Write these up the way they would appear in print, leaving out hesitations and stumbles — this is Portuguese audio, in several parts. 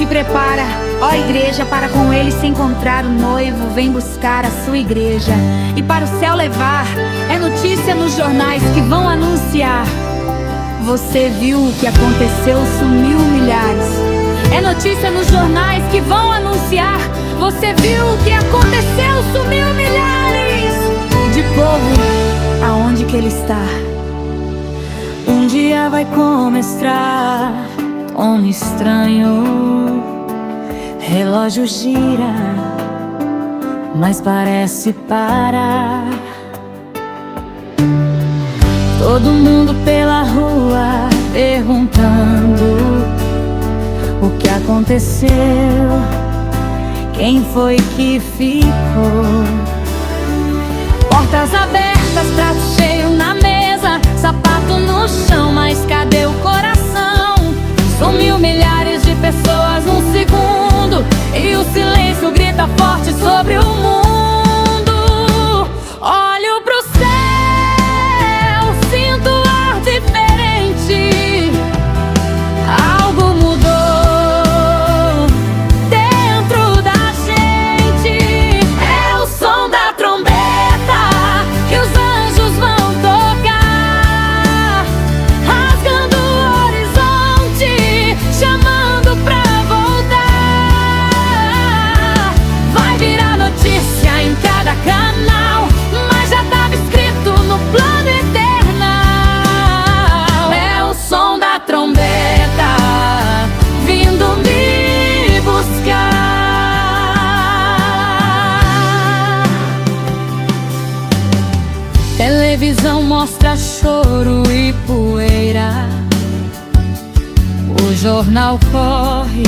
se prepara, ó igreja, para com ele se encontrar. O noivo vem buscar a sua igreja e para o céu levar. É notícia nos jornais que vão anunciar. Você viu o que aconteceu, sumiu milhares. É notícia nos jornais que vão anunciar. Você viu o que aconteceu, sumiu milhares de povo. Aonde que ele está? Um dia vai começar. Tom estranho, relógio gira, mas parece parar. Todo mundo pela rua perguntando o que aconteceu, quem foi que ficou. Portas abertas, prato cheio na mesa, sapato no chão, mas cadê o coração? Sumiu milhares de pessoas num segundo e o silêncio grita forte sobre o mundo. Olho pro céu, sinto ar diferente. Algo mudou dentro da gente. É o som da trombeta que os anjos vão tocar, rasgando o horizonte, chamando pra voltar. Vai virar notícia em cada canal, mas já tava escrito no plano eternal. É o som da trombeta vindo me buscar. Televisão mostra choro e poeira. O jornal corre,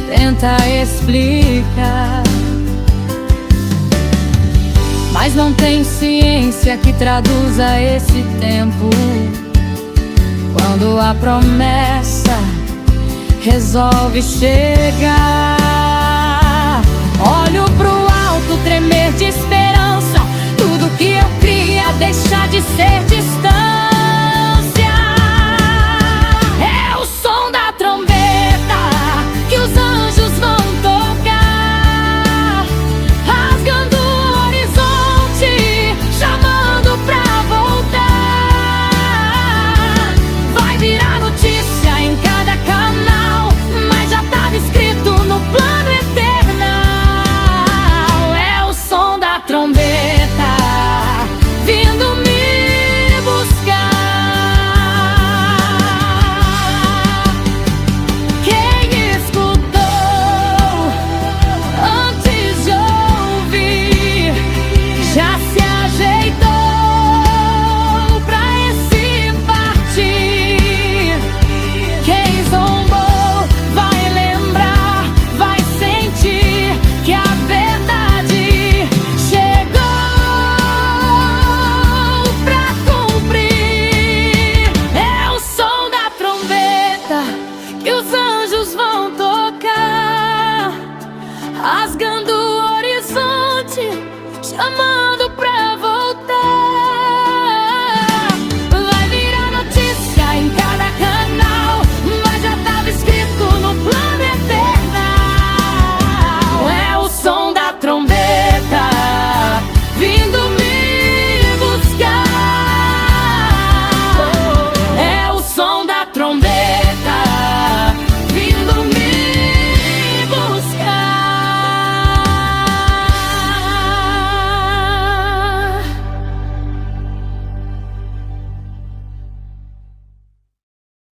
tenta explicar, mas não tem ciência que traduza esse tempo. Quando a promessa resolve chegar, olho pro alto, tremer de esperança. Tudo que eu cria deixa de ser distância.